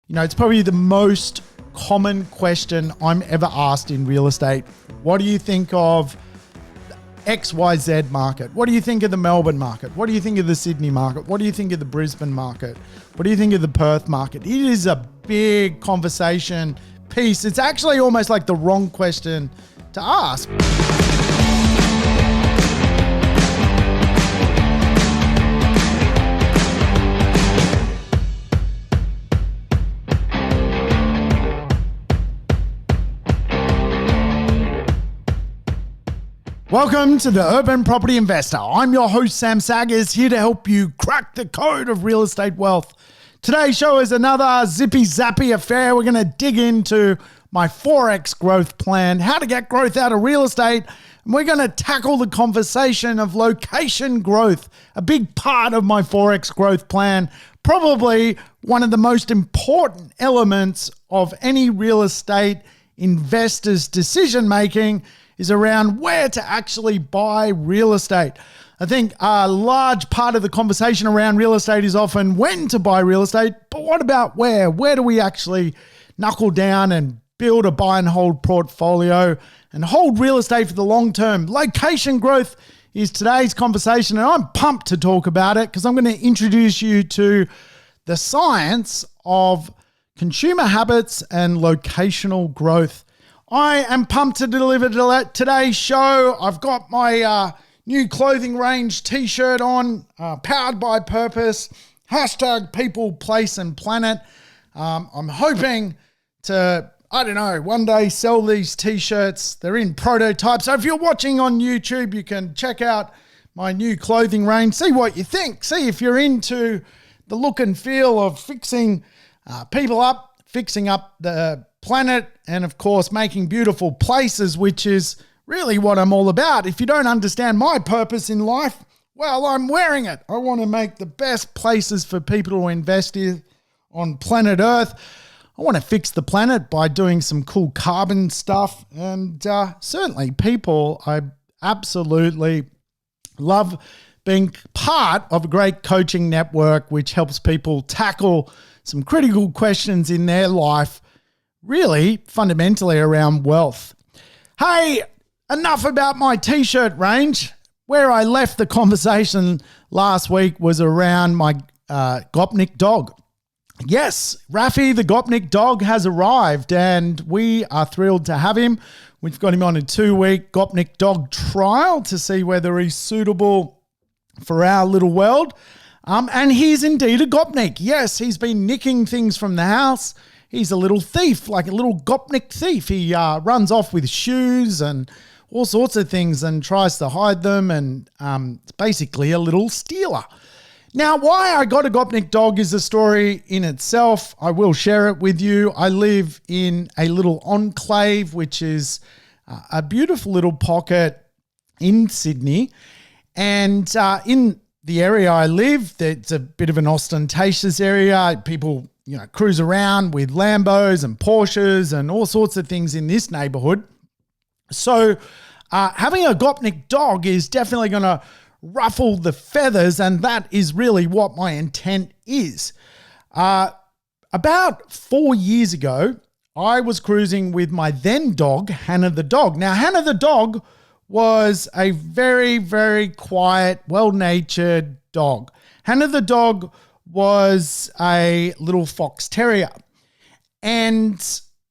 You know, it's probably the most common question I'm ever asked in real estate. What do you think of XYZ market? What do you think of the Melbourne market? What do you think of the Sydney market? What do you think of the Brisbane market? What do you think of the Perth market? It is a big conversation piece. It's actually almost like the wrong question to ask. Welcome to the Urban Property Investor. I'm your host, Sam Saggers, here to help you crack the code of real estate wealth. Today's show is another zippy-zappy affair. We're going to dig into my 4X growth plan, how to get growth out of real estate, and we're going to tackle the conversation of location growth, a big part of my 4X growth plan, probably one of the most important elements of any real estate investor's decision-making is around where to actually buy real estate. I think a large part of the conversation around real estate is often when to buy real estate, but what about where? Where do we actually knuckle down and build a buy and hold portfolio and hold real estate for the long term? Location growth is today's conversation, and I'm pumped to talk about it because I'm going to introduce you to the science of consumer habits and locational growth. I am pumped to deliver today's show. I've got my new clothing range t-shirt on, powered by purpose, hashtag people, place and planet. I'm hoping to, one day sell these t-shirts. They're in prototype. So if you're watching on YouTube, you can check out my new clothing range, see what you think, see if you're into the look and feel of fixing people up, fixing up the planet, and of course making beautiful places, which is really what I'm all about. If you don't understand my purpose in life, well, I'm wearing it. I want to make the best places for people to invest in on planet Earth. I want to fix the planet by doing some cool carbon stuff, and certainly people, I absolutely love being part of a great coaching network which helps people tackle some critical questions in their life, really fundamentally around wealth. Hey, enough about my t-shirt range. Where I left the conversation last week was around my Gopnik dog. Yes, Rafi, the Gopnik dog, has arrived and we are thrilled to have him. We've got him on a 2-week Gopnik dog trial to see whether he's suitable for our little world. And he's indeed a Gopnik. Yes, he's been nicking things from the house. He's a little thief, like a little Gopnik thief. He runs off with shoes and all sorts of things and tries to hide them, and it's basically a little stealer. Now, why I got a Gopnik dog is a story in itself. I will share it with you. I live in a little enclave, which is a beautiful little pocket in Sydney. And in the area I live, it's a bit of an ostentatious area. People cruise around with Lambos and Porsches and all sorts of things in this neighborhood. So having a Gopnik dog is definitely going to ruffle the feathers, and that is really what my intent is. About 4 years ago, I was cruising with my then dog, Hannah the dog. Now, Hannah the dog was a very, very quiet, well-natured dog. Hannah the dog was a little fox terrier. And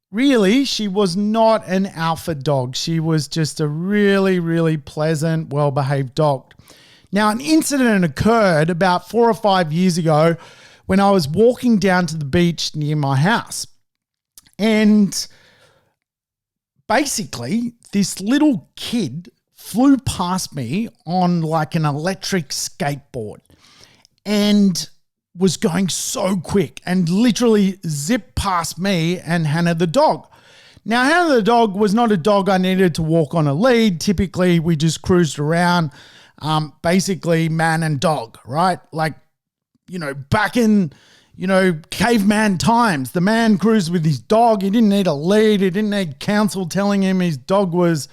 really, she was not an alpha dog. She was just a really, really pleasant, well-behaved dog. Now, an incident occurred about 4 or 5 years ago when I was walking down to the beach near my house. And basically, this little kid flew past me on like an electric skateboard and was going so quick and literally zipped past me and Hannah the dog. Now, Hannah the dog was not a dog I needed to walk on a lead. Typically, we just cruised around, basically man and dog, right? Like, back in, caveman times, the man cruised with his dog. He didn't need a lead. He didn't need counsel telling him his dog was,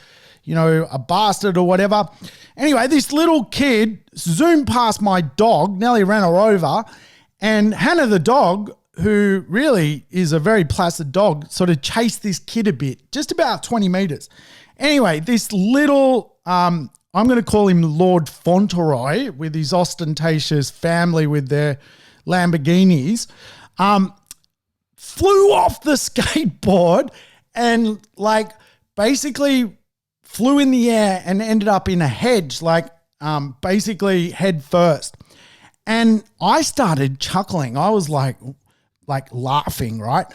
a bastard or whatever. Anyway, this little kid zoomed past my dog, nearly ran her over, and Hannah the dog who really is a very placid dog, sort of chased this kid a bit, just about 20 meters. Anyway, this little, I'm going to call him Lord Fauntleroy, with his ostentatious family with their Lamborghinis, flew off the skateboard and like basically flew in the air and ended up in a hedge, like basically head first. And I started chuckling. I was like laughing, right?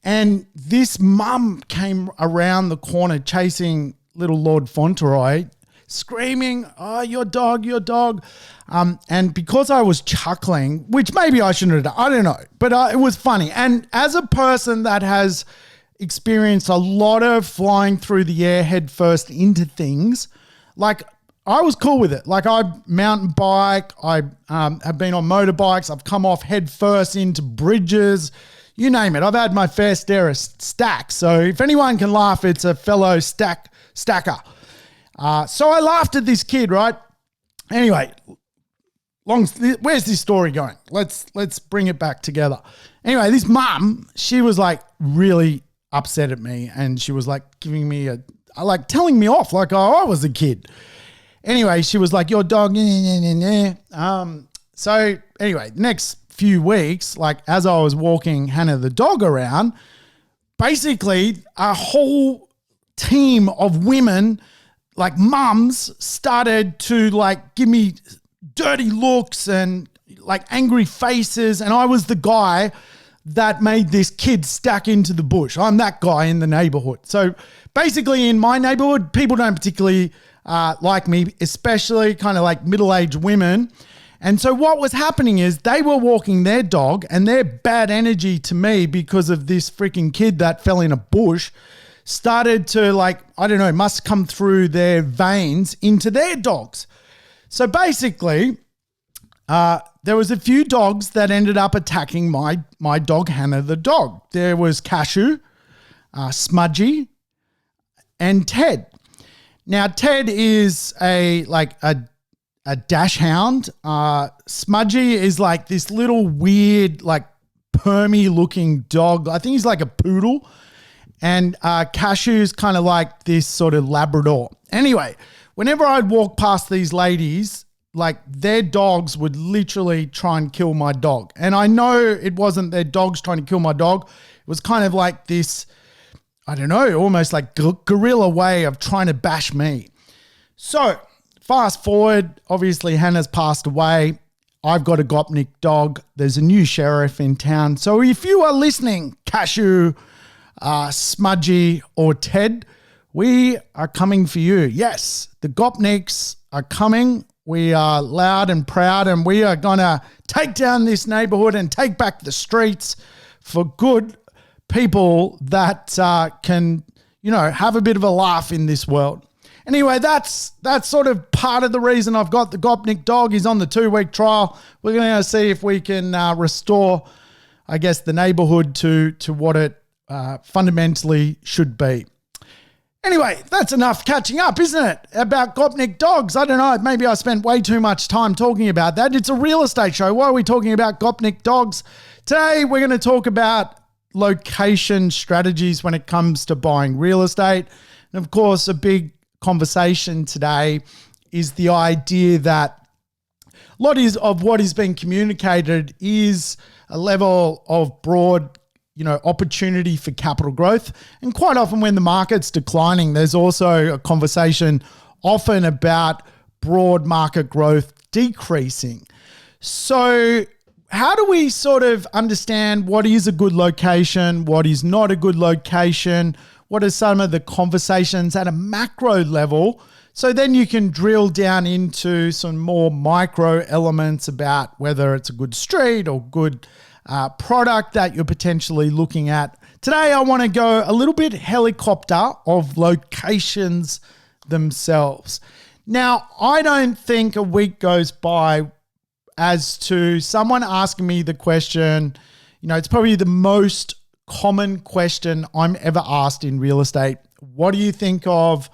And this mum came around the corner chasing little Lord Fauntleroy, screaming, "Oh, your dog, your dog." And because I was chuckling, which maybe I shouldn't have done, I don't know, but it was funny. And as a person that has experienced a lot of flying through the air head first into things, like I was cool with it. Like I mountain bike, I have been on motorbikes, I've come off head first into bridges, you name it. I've had my fair share of stacks. So if anyone can laugh, it's a fellow stacker. So I laughed at this kid, right? Anyway, where's this story going? Let's bring it back together. Anyway, this mum, she was like really upset at me, and she was like giving me telling me off like I was a kid. Anyway, she was like, "Your dog." So anyway, next few weeks, like as I was walking Hannah the dog around, basically a whole team of women, like mums, started to like give me dirty looks and like angry faces. And I was the guy that made this kid stack into the bush. I'm that guy in the neighborhood. So basically in my neighborhood, people don't particularly like me, especially kind of like middle-aged women. And so what was happening is they were walking their dog, and their bad energy to me because of this freaking kid that fell in a bush started to like, I don't know, must come through their veins into their dogs. So basically, there was a few dogs that ended up attacking my dog, Hannah the dog. There was Cashew, Smudgy, and Ted. Now, Ted is a dash hound. Smudgy is like this little weird, like permy looking dog. I think he's like a poodle. And Cashew's kind of like this sort of Labrador. Anyway, whenever I'd walk past these ladies, like their dogs would literally try and kill my dog. And I know it wasn't their dogs trying to kill my dog. It was kind of like this, I don't know, almost like guerrilla way of trying to bash me. So fast forward, obviously Hannah's passed away. I've got a Gopnik dog. There's a new sheriff in town. So if you are listening, Cashew, Smudgy, or Ted, we are coming for you. Yes, the Gopniks are coming. We are loud and proud, and we are going to take down this neighborhood and take back the streets for good people that can, have a bit of a laugh in this world. Anyway, that's sort of part of the reason I've got the Gopnik dog. He's on the 2-week trial. We're going to see if we can restore, I guess, the neighborhood to what it fundamentally should be. Anyway, that's enough catching up, isn't it? About Gopnik dogs. I don't know. Maybe I spent way too much time talking about that. It's a real estate show. Why are we talking about Gopnik dogs? Today, we're going to talk about location strategies when it comes to buying real estate. And of course, a big conversation today is the idea that a lot of what is being communicated is a level of broad opportunity for capital growth. And quite often when the market's declining, there's also a conversation often about broad market growth decreasing. So how do we sort of understand what is a good location, what is not a good location? What are some of the conversations at a macro level? So then you can drill down into some more micro elements about whether it's a good street or good product that you're potentially looking at. Today, I want to go a little bit helicopter of locations themselves. Now, I don't think a week goes by as to someone asking me the question, it's probably the most common question I'm ever asked in real estate. What do you think of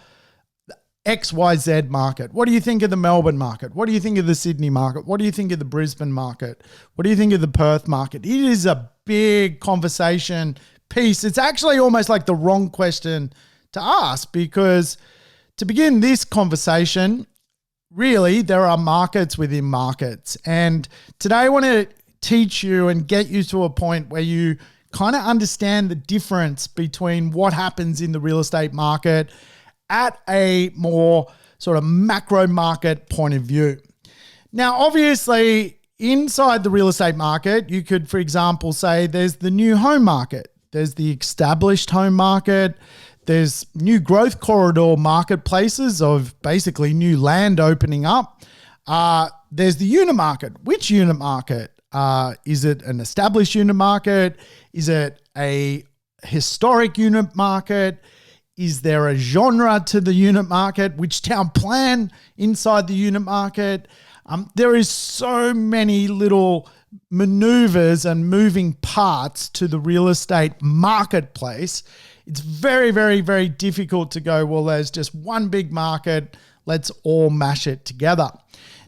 XYZ market? What do you think of the Melbourne market? What do you think of the Sydney market? What do you think of the Brisbane market? What do you think of the Perth market? It is a big conversation piece. It's actually almost like the wrong question to ask, because to begin this conversation, really, there are markets within markets. And today I want to teach you and get you to a point where you kind of understand the difference between what happens in the real estate market at a more sort of macro market point of view. Now, obviously, inside the real estate market, you could, for example, say there's the new home market, there's the established home market, there's new growth corridor marketplaces of basically new land opening up. There's the unit market. Which unit market? Is it an established unit market? Is it a historic unit market? Is there a genre to the unit market? Which town plan inside the unit market? There is so many little maneuvers and moving parts to the real estate marketplace. It's very, very, very difficult to go, well, there's just one big market, let's all mash it together.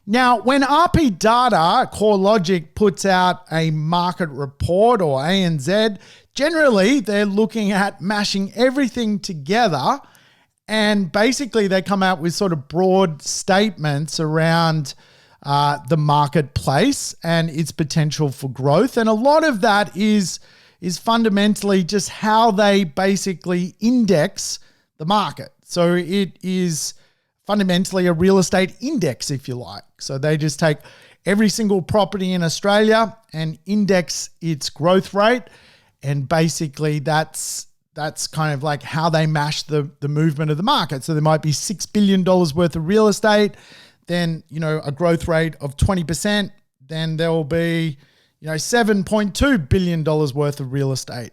Now, when RP Data, CoreLogic, puts out a market report, or ANZ, generally they're looking at mashing everything together, and basically they come out with sort of broad statements around the marketplace and its potential for growth. And a lot of that is fundamentally just how they basically index the market. So it is fundamentally a real estate index, if you like. So they just take every single property in Australia and index its growth rate. And basically that's kind of like how they mash the movement of the market. So there might be $6 billion worth of real estate, then, a growth rate of 20%, then there will be, $7.2 billion worth of real estate.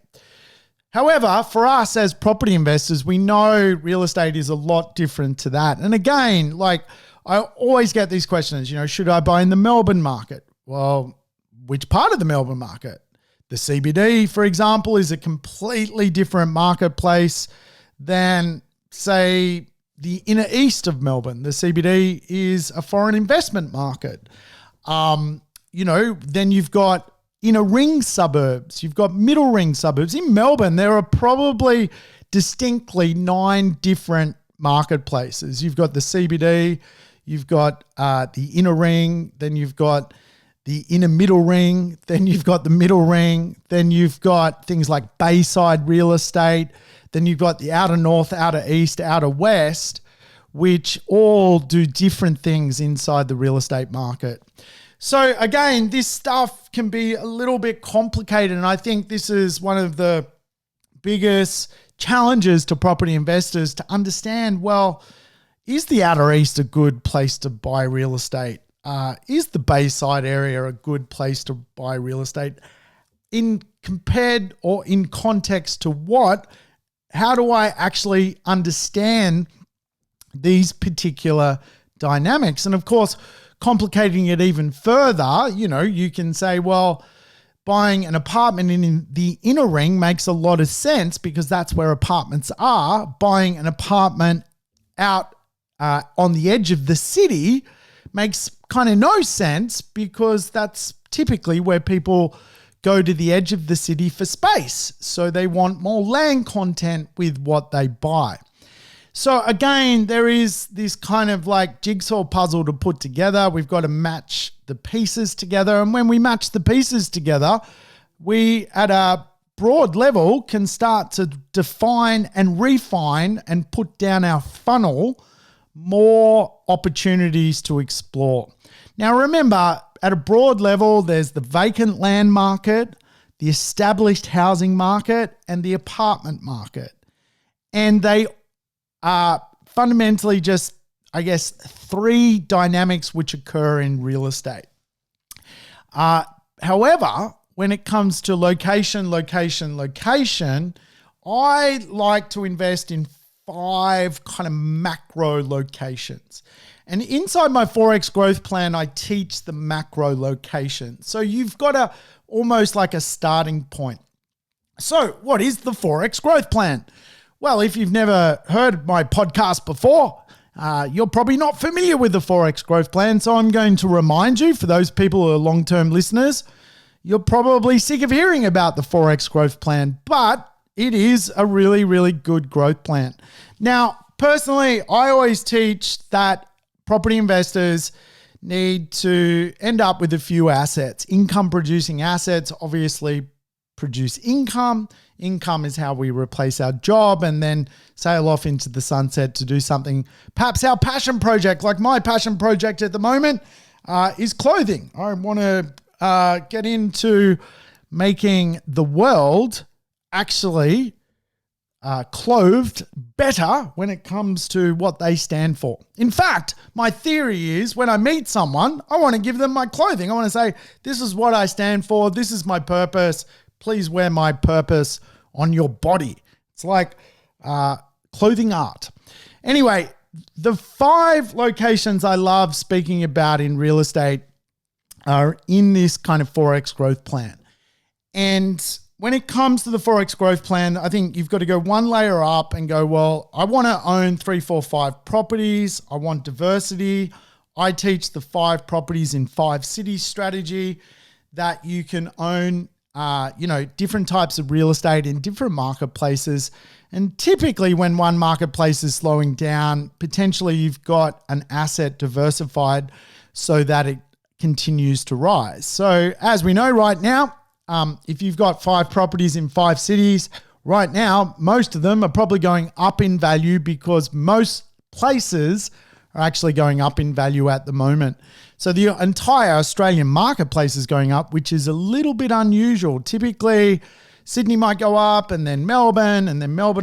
However, for us as property investors, we know real estate is a lot different to that. And again, like I always get these questions, should I buy in the Melbourne market? Well, which part of the Melbourne market? The CBD, for example, is a completely different marketplace than, say, the inner east of Melbourne. The CBD is a foreign investment market. Then you've got inner ring suburbs. You've got middle ring suburbs. In Melbourne, there are probably distinctly 9 different marketplaces. You've got the CBD, you've got the inner ring, then you've got the inner middle ring, then you've got the middle ring, then you've got things like Bayside real estate, then you've got the outer north, outer east, outer west, which all do different things inside the real estate market. So again, this stuff can be a little bit complicated, and I think this is one of the biggest challenges to property investors to understand, well, is the outer east a good place to buy real estate? Is the Bayside area a good place to buy real estate? In compared or in context to what? How do I actually understand these particular dynamics? And of course, complicating it even further, you can say, well, buying an apartment in the inner ring makes a lot of sense because that's where apartments are. Buying an apartment out on the edge of the city makes kind of no sense because that's typically where people go to the edge of the city for space. So they want more land content with what they buy. So again, there is this kind of like jigsaw puzzle to put together. We've got to match the pieces together. And when we match the pieces together, we at a broad level can start to define and refine and put down our funnel more opportunities to explore. Now remember, at a broad level, there's the vacant land market, the established housing market, and the apartment market. And they are fundamentally just, 3 dynamics which occur in real estate. However, when it comes to location, I like to invest in 5 kind of macro locations. And inside my 4X growth plan, I teach the macro location. So you've got almost like a starting point. So what is the 4X growth plan? Well, if you've never heard my podcast before, you're probably not familiar with the 4X growth plan. So I'm going to remind you, for those people who are long-term listeners, you're probably sick of hearing about the 4X growth plan, but it is a really, really good growth plan. Now, personally, I always teach that property investors need to end up with a few assets. Income producing assets obviously produce income. Income is how we replace our job and then sail off into the sunset to do something. Perhaps our passion project, like my passion project at the moment, is clothing. I want to get into making the world actually clothed better when it comes to what they stand for. In fact, my theory is when I meet someone, I want to give them my clothing. I want to say, this is what I stand for. This is my purpose. Please wear my purpose on your body. It's like clothing art. Anyway, the 5 locations I love speaking about in real estate are in this kind of 4X growth plan. And when it comes to the 4X growth plan, I think you've got to go one layer up and go, well, I want to own 3, 4, 5 properties. I want diversity. I teach the 5 properties in 5 cities strategy that you can own, different types of real estate in different marketplaces. And typically when one marketplace is slowing down, potentially you've got an asset diversified so that it continues to rise. So as we know right now, if you've got 5 properties in 5 cities, right now, most of them are probably going up in value because most places are actually going up in value at the moment. So the entire Australian marketplace is going up, which is a little bit unusual. Typically, Sydney might go up and then Melbourne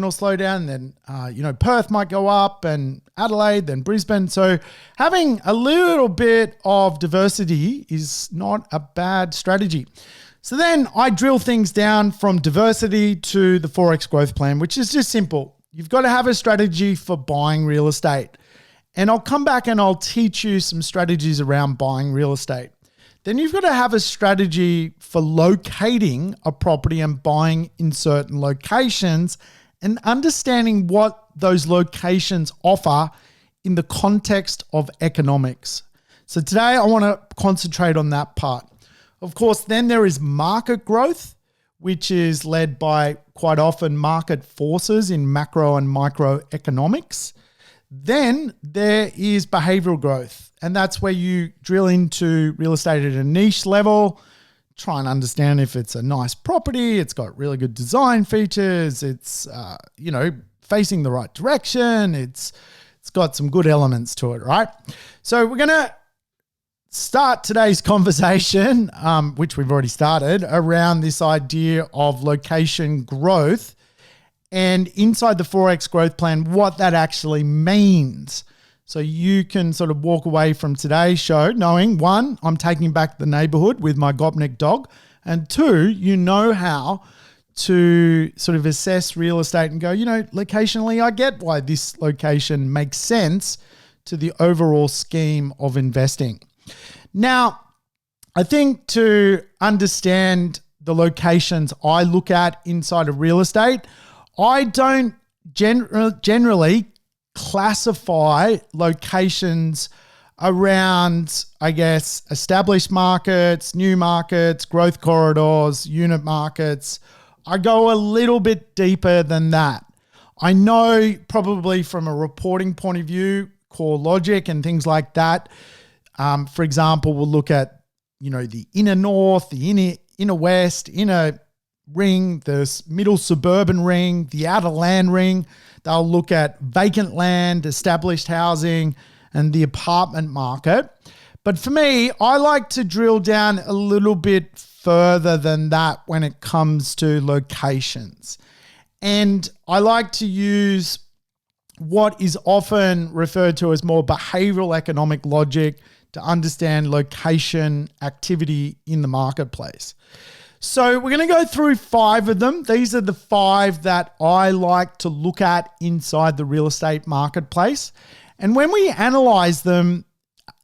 will slow down. And then, Perth might go up and Adelaide, then Brisbane. So having a little bit of diversity is not a bad strategy. So then I drill things down from diversity to the 4X growth plan, which is just simple. You've got to have a strategy for buying real estate. And I'll come back and I'll teach you some strategies around buying real estate. Then you've got to have a strategy for locating a property and buying in certain locations and understanding what those locations offer in the context of economics. So today I want to concentrate on that part. Of course, then there is market growth, which is led by quite often market forces in macro and microeconomics. Then there is behavioral growth, and that's where you drill into real estate at a niche level, try and understand if it's a nice property, it's got really good design features, it's facing the right direction, it's got some good elements to it, right? So we're going to start today's conversation, which we've already started, around this idea of location growth and inside the 4X growth plan, what that actually means. So you can sort of walk away from today's show knowing, 1, I'm taking back the neighborhood with my Gopnik dog, and 2, you know how to sort of assess real estate and go, locationally, I get why this location makes sense to the overall scheme of investing. Now, I think to understand the locations I look at inside of real estate, I don't generally classify locations around, established markets, new markets, growth corridors, unit markets. I go a little bit deeper than that. I know probably from a reporting point of view, core logic and things like that. For example, we'll look at, the inner north, the inner west, inner ring, the middle suburban ring, the outer land ring. They'll look at vacant land, established housing, and the apartment market. But for me, I like to drill down a little bit further than that when it comes to locations. And I like to use what is often referred to as more behavioral economic logic to understand location activity in the marketplace. So we're going to go through 5 of them. These are the 5 that I like to look at inside the real estate marketplace. And when we analyze them,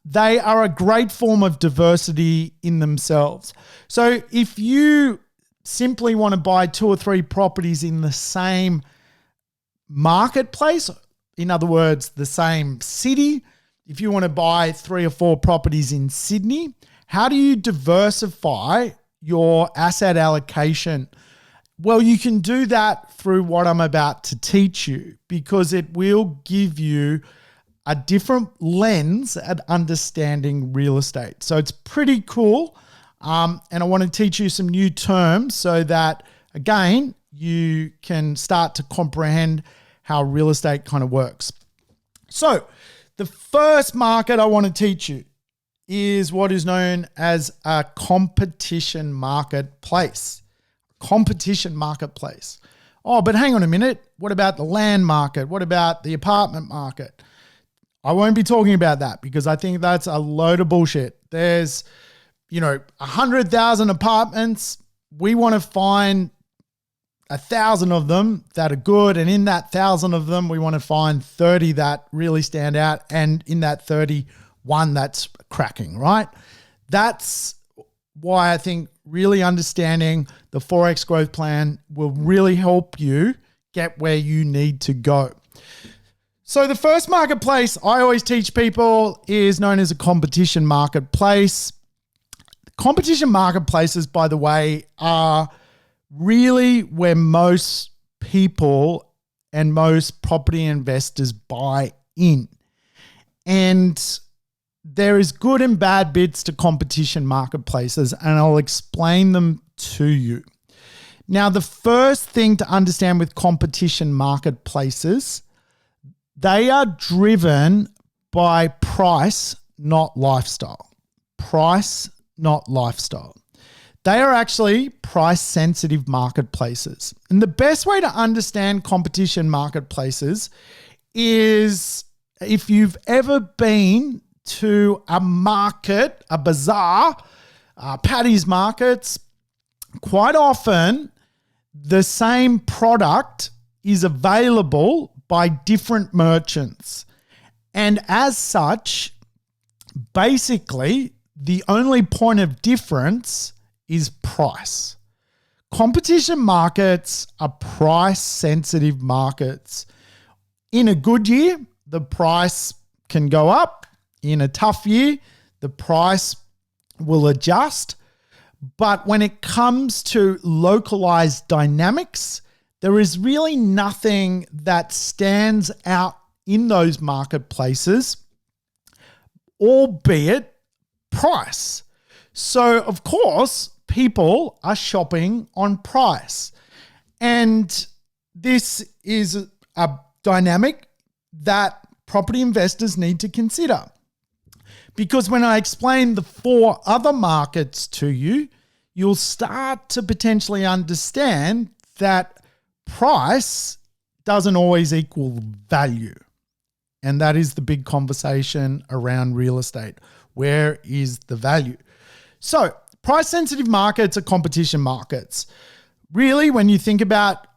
they are a great form of diversity in themselves. So if you simply want to buy 2 or 3 properties in the same marketplace, in other words, the same city, if you want to buy 3 or 4 properties in Sydney, how do you diversify your asset allocation? Well, you can do that through what I'm about to teach you, because it will give you a different lens at understanding real estate. So it's pretty cool. And I want to teach you some new terms so that, again, you can start to comprehend how real estate kind of works. So the first market I want to teach you is what is known as a competition marketplace. Competition marketplace. Oh, but hang on a minute. What about the land market? What about the apartment market? I won't be talking about that because I think that's a load of bullshit. There's, 100,000 apartments. We want to find 1,000 of them that are good. And in that 1,000 of them, we want to find 30 that really stand out. And in that 30, one that's cracking, right? That's why I think really understanding the 4X growth plan will really help you get where you need to go. So the first marketplace I always teach people is known as a competition marketplace. Competition marketplaces, by the way, are really where most people and most property investors buy in. And there is good and bad bits to competition marketplaces, and I'll explain them to you. Now, the first thing to understand with competition marketplaces, they are driven by price, not lifestyle. Price, not lifestyle. They are actually price-sensitive marketplaces. And the best way to understand competition marketplaces is if you've ever been to a market, a bazaar, Paddy's markets, quite often the same product is available by different merchants. And as such, basically, the only point of difference is price. Competition markets are price-sensitive markets. In a good year, the price can go up. In a tough year, the price will adjust. But when it comes to localized dynamics, there is really nothing that stands out in those marketplaces, albeit price. So, of course, people are shopping on price. And this is a dynamic that property investors need to consider. Because when I explain the 4 other markets to you, you'll start to potentially understand that price doesn't always equal value. And that is the big conversation around real estate. Where is the value? So price-sensitive markets are competition markets. Really, when you think about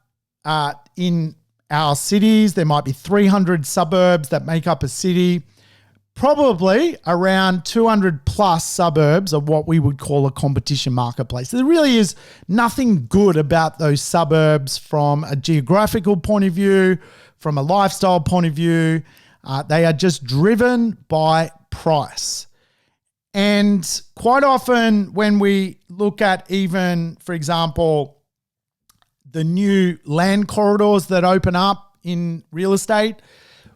in our cities, there might be 300 suburbs that make up a city. Probably around 200 plus suburbs are what we would call a competition marketplace. There really is nothing good about those suburbs from a geographical point of view, from a lifestyle point of view. They are just driven by price. And quite often when we look at even, for example, the new land corridors that open up in real estate,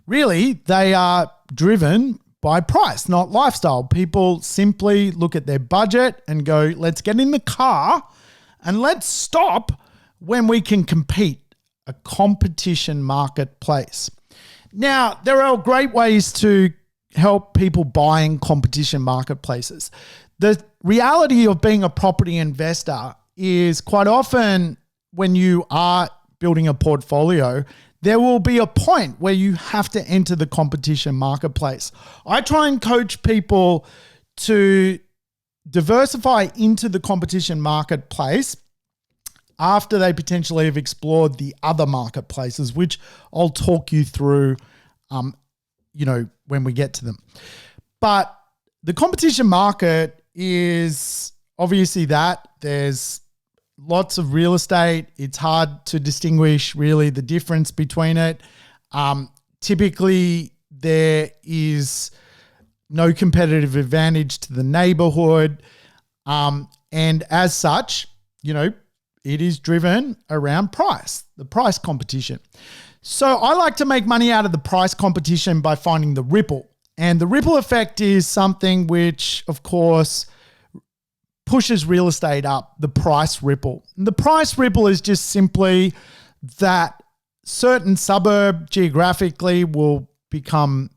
really they are driven by price, not lifestyle. People simply look at their budget and go, let's get in the car and let's stop when we can compete. A competition marketplace. Now, there are great ways to help people buy in competition marketplaces. The reality of being a property investor is quite often when you are building a portfolio, there will be a point where you have to enter the competition marketplace. I try and coach people to diversify into the competition marketplace after they potentially have explored the other marketplaces, which I'll talk you through, when we get to them. But the competition market is obviously that there's lots of real estate. It's hard to distinguish really the difference between it. Typically, there is no competitive advantage to the neighborhood. And as such, it is driven around price, the price competition. So I like to make money out of the price competition by finding the ripple. And the ripple effect is something which, of course, pushes real estate up, the price ripple. And the price ripple is just simply that certain suburb geographically will become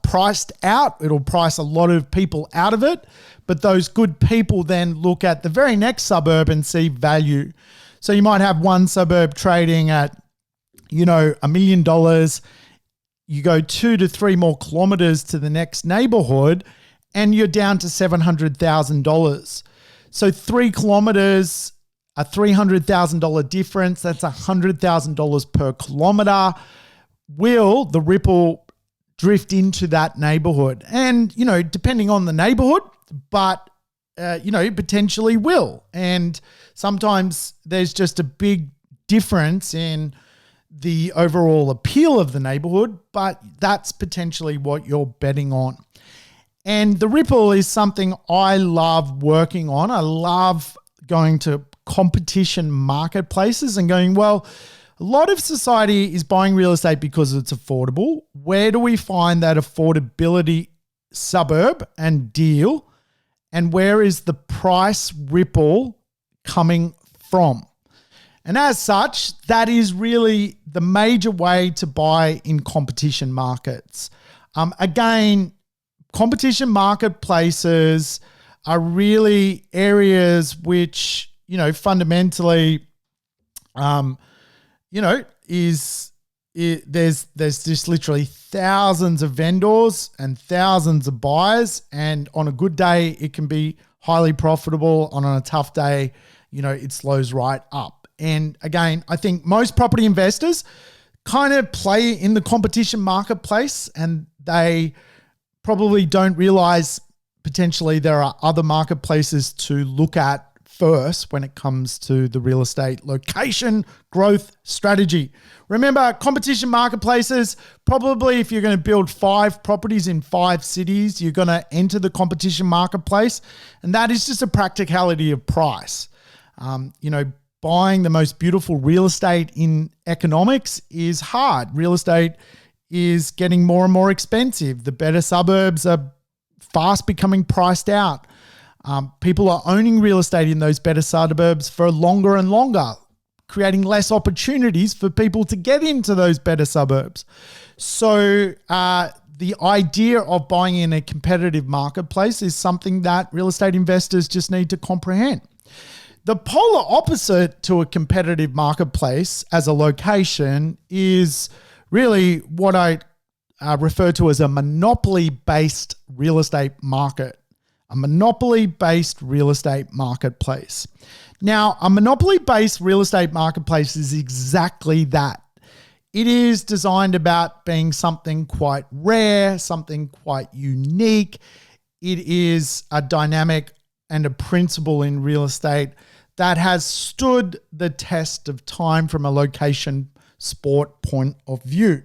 priced out. It'll price a lot of people out of it, but those good people then look at the very next suburb and see value. So you might have one suburb trading at, $1 million. You go 2 to 3 more kilometers to the next neighborhood and you're down to $700,000. So 3 kilometers, a $300,000 difference, that's $100,000 per kilometer. Will the ripple drift into that neighborhood? And, depending on the neighborhood, but, potentially will. And sometimes there's just a big difference in the overall appeal of the neighborhood, but that's potentially what you're betting on. And the ripple is something I love working on. I love going to competition marketplaces and going, well, a lot of society is buying real estate because it's affordable. Where do we find that affordability suburb and deal? And where is the price ripple coming from? And as such, that is really the major way to buy in competition markets. Again, competition marketplaces are really areas which, fundamentally, there's just literally thousands of vendors and thousands of buyers. And on a good day, it can be highly profitable. On a tough day, it slows right up. And again, I think most property investors kind of play in the competition marketplace and they probably don't realize potentially there are other marketplaces to look at first when it comes to the real estate location growth strategy. Remember, competition marketplaces, probably if you're going to build 5 properties in 5 cities, you're going to enter the competition marketplace. And that is just a practicality of price. Buying the most beautiful real estate in economics is hard. Real estate is getting more and more expensive. The better suburbs are fast becoming priced out. People are owning real estate in those better suburbs for longer and longer, creating less opportunities for people to get into those better suburbs. So the idea of buying in a competitive marketplace is something that real estate investors just need to comprehend. The polar opposite to a competitive marketplace as a location is really what I refer to as a monopoly-based real estate market, a monopoly-based real estate marketplace. Now, a monopoly-based real estate marketplace is exactly that. It is designed about being something quite rare, something quite unique. It is a dynamic and a principle in real estate that has stood the test of time from a location sport point of view.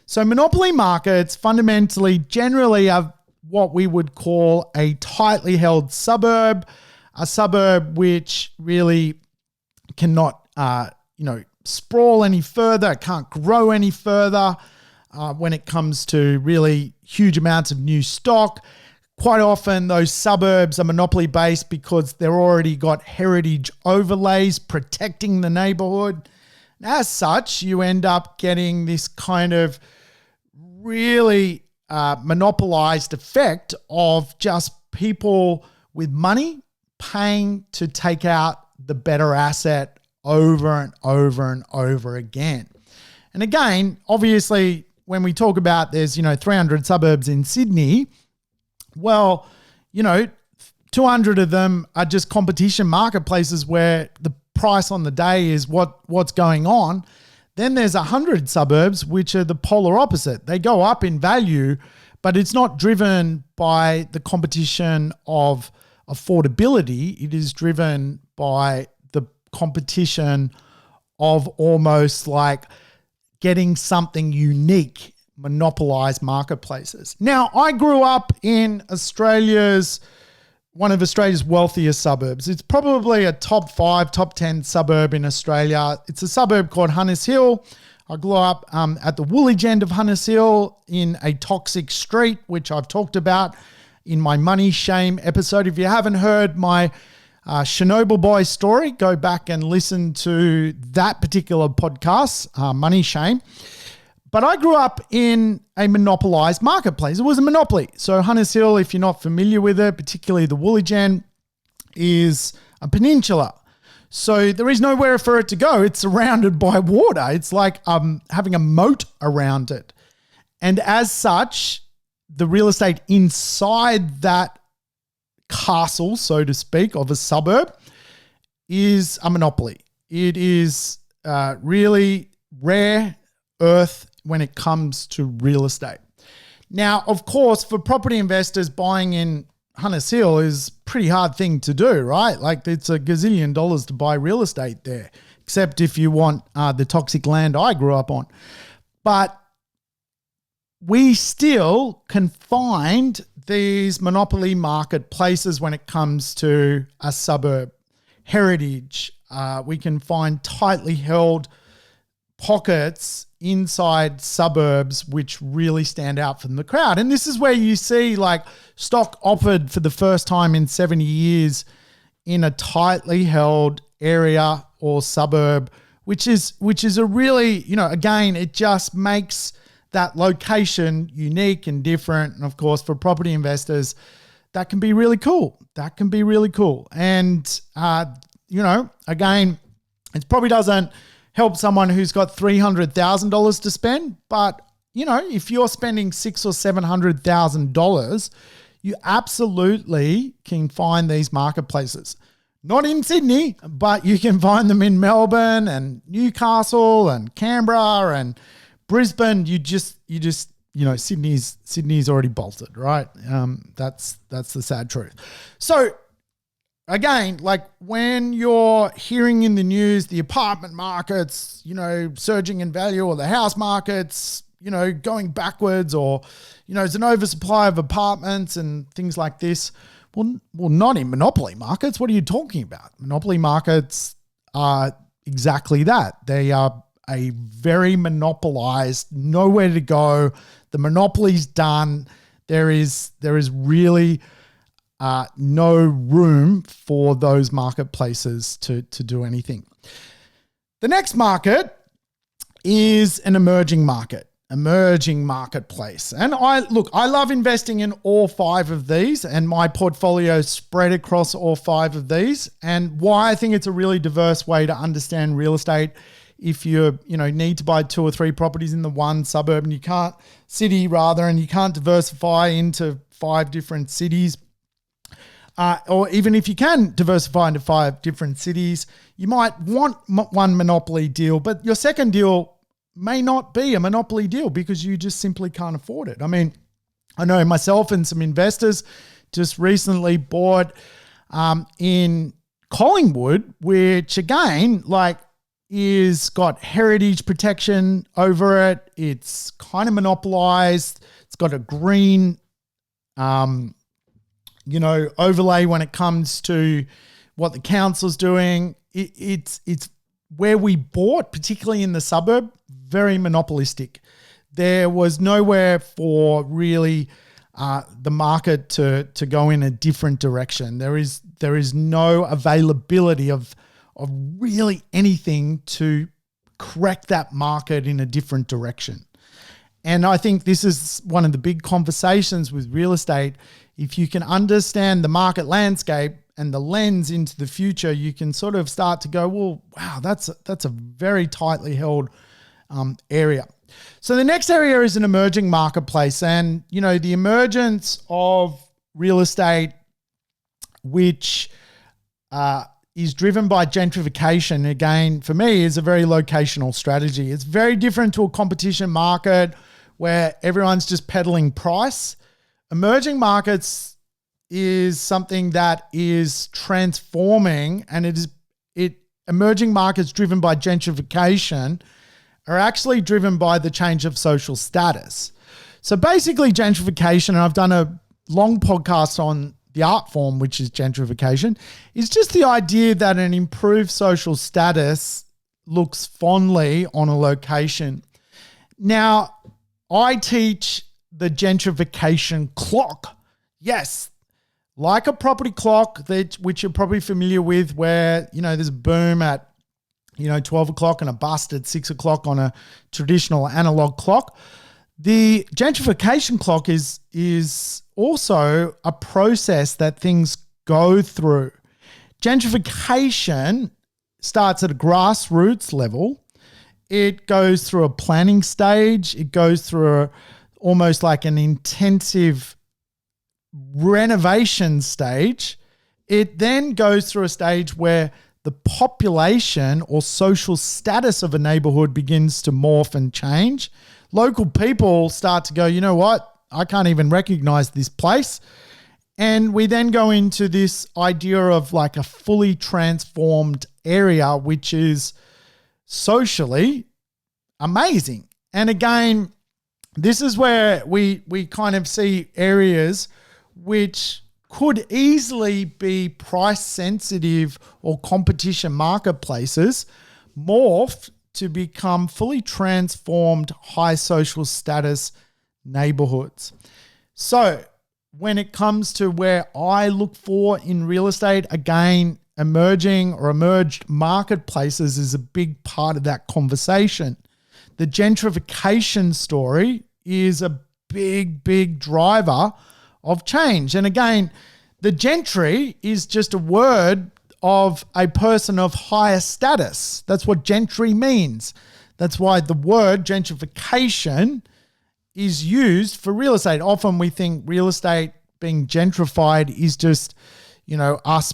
So monopoly markets fundamentally generally have what we would call a tightly held suburb, a suburb which really cannot, sprawl any further, can't grow any further when it comes to really huge amounts of new stock. Quite often those suburbs are monopoly based because they're already got heritage overlays protecting the neighborhood. As such, you end up getting this kind of really monopolized effect of just people with money paying to take out the better asset over and over and over again. And again, obviously, when we talk about there's 300 suburbs in Sydney, well, 200 of them are just competition marketplaces where the price on the day is what's going on. Then there's 100 suburbs, which are the polar opposite. They go up in value, but it's not driven by the competition of affordability. It is driven by the competition of almost like getting something unique, monopolized marketplaces. Now, I grew up in Australia's one of Australia's wealthiest suburbs. It's probably a top 5, top 10 suburb in Australia. It's a suburb called Hunters Hill. I grew up at the Woolwich end of Hunters Hill in a toxic street, which I've talked about in my Money Shame episode. If you haven't heard my Chernobyl boy story, go back and listen to that particular podcast, Money Shame. But I grew up in a monopolised marketplace. It was a monopoly. So Hunters Hill, if you're not familiar with it, particularly the Woolwich end, is a peninsula. So there is nowhere for it to go. It's surrounded by water. It's like having a moat around it. And as such, the real estate inside that castle, so to speak, of a suburb is a monopoly. It is really rare earth when it comes to real estate. Now, of course, for property investors, buying in Hunters Hill is a pretty hard thing to do, right? Like it's $1 gazillion to buy real estate there, except if you want the toxic land I grew up on. But we still can find these monopoly marketplaces when it comes to a suburb heritage. We can find tightly held pockets inside suburbs which really stand out from the crowd. And this is where you see like stock offered for the first time in 70 years in a tightly held area or suburb, which is a really, again, it just makes that location unique and different. And of course, for property investors, that can be really cool. And, again, it probably doesn't help someone who's got $300,000 to spend. But, if you're spending $600,000 or $700,000, you absolutely can find these marketplaces. Not in Sydney, but you can find them in Melbourne and Newcastle and Canberra and Brisbane. Sydney's already bolted, right? That's the sad truth. So again, like when you're hearing in the news, the apartment markets, surging in value, or the house markets, going backwards, or, there's an oversupply of apartments and things like this. Well, not in monopoly markets. What are you talking about? Monopoly markets are exactly that. They are a very monopolized, nowhere to go. The monopoly's done. There is really no room for those marketplaces to do anything. The next market is an emerging marketplace. And I love investing in all 5 of these, and my portfolio is spread across all 5 of these. And why I think it's a really diverse way to understand real estate. If you need to buy 2 or 3 properties in the one suburb and you can't diversify into 5 different cities, or even if you can diversify into 5 different cities, you might want one monopoly deal, but your second deal may not be a monopoly deal because you just simply can't afford it. I mean, I know myself and some investors just recently bought in Collingwood, which again, is got heritage protection over it. It's kind of monopolized. It's got a green, overlay when it comes to what the council's doing. It's where we bought, particularly in the suburb, very monopolistic. There was nowhere for really the market to go in a different direction. There is no availability of really anything to correct that market in a different direction. And I think this is one of the big conversations with real estate. If you can understand the market landscape and the lens into the future, you can sort of start to go, well, wow, that's a very tightly held area. So the next area is an emerging marketplace. And, the emergence of real estate, which is driven by gentrification, again, for me, is a very locational strategy. It's very different to a competition market where everyone's just peddling price. Emerging markets is something that is transforming, and emerging markets driven by gentrification are actually driven by the change of social status. So basically gentrification, and I've done a long podcast on the art form, which is gentrification, is just the idea that an improved social status looks fondly on a location. Now, I teach the gentrification clock. Yes, like a property clock, which you're probably familiar with, where, there's a boom at, 12 o'clock and a bust at 6 o'clock on a traditional analog clock. The gentrification clock is also a process that things go through. Gentrification starts at a grassroots level. It goes through a planning stage. It goes through almost like an intensive renovation stage. It then goes through a stage where the population or social status of a neighborhood begins to morph and change. Local people start to go, you know what? I can't even recognize this place. And we then go into this idea of like a fully transformed area, which is socially amazing. And again, this is where we kind of see areas which could easily be price sensitive or competition marketplaces morphed to become fully transformed high social status neighborhoods. So when it comes to where I look for in real estate, again, emerging or emerged marketplaces is a big part of that conversation. The gentrification story is a big driver of change. And again, the gentry is just a word of a person of higher status. That's what gentry means. That's why the word gentrification is used for real estate. Often we think real estate being gentrified is just, us,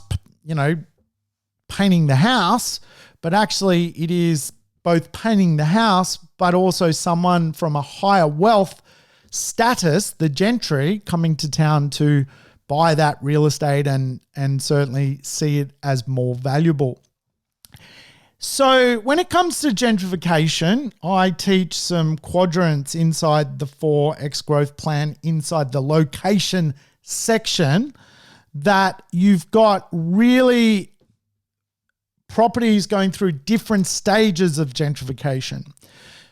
painting the house, but actually it is both painting the house, but also someone from a higher wealth status, the gentry, coming to town to buy that real estate and certainly see it as more valuable. So when it comes to gentrification, I teach some quadrants inside the 4X growth plan, inside the location section, that you've got really properties going through different stages of gentrification.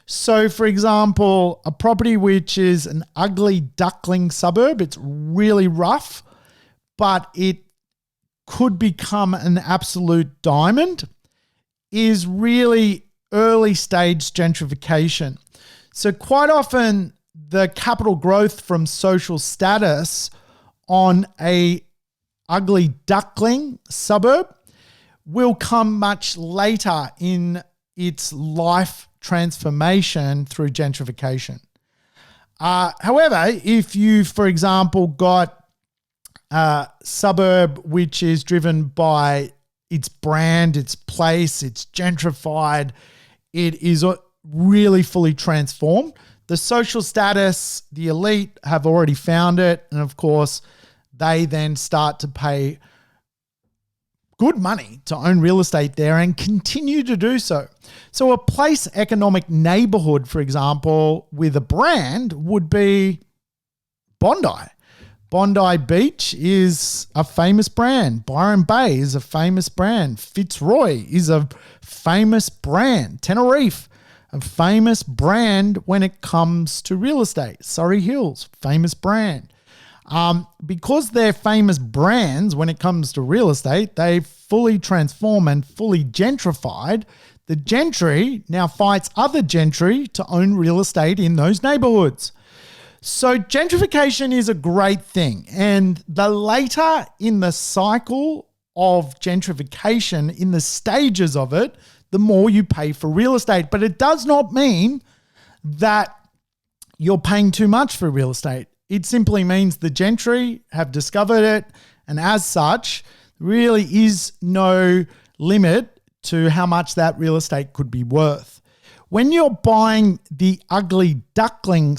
So for example, a property which is an ugly duckling suburb, it's really rough, but it could become an absolute diamond, is really early stage gentrification. So quite often the capital growth from social status on a ugly duckling suburb will come much later in its life transformation through gentrification. However, if you, for example, got a suburb which is driven by its brand, its place, it's gentrified, it is really fully transformed. The social status, the elite have already found it, and of course, they then start to pay good money to own real estate there and continue to do so. So a place economic neighborhood, for example, with a brand would be Bondi. Bondi Beach is a famous brand. Byron Bay is a famous brand. Fitzroy is a famous brand. Tenerife, a famous brand when it comes to real estate. Surrey Hills, famous brand. Because they're famous brands when it comes to real estate, they fully transform and fully gentrified. The gentry now fights other gentry to own real estate in those neighborhoods. So gentrification is a great thing. And the later in the cycle of gentrification, in the stages of it, the more you pay for real estate. But it does not mean that you're paying too much for real estate. It simply means the gentry have discovered it, and as such, really is no limit to how much that real estate could be worth. When you're buying the ugly duckling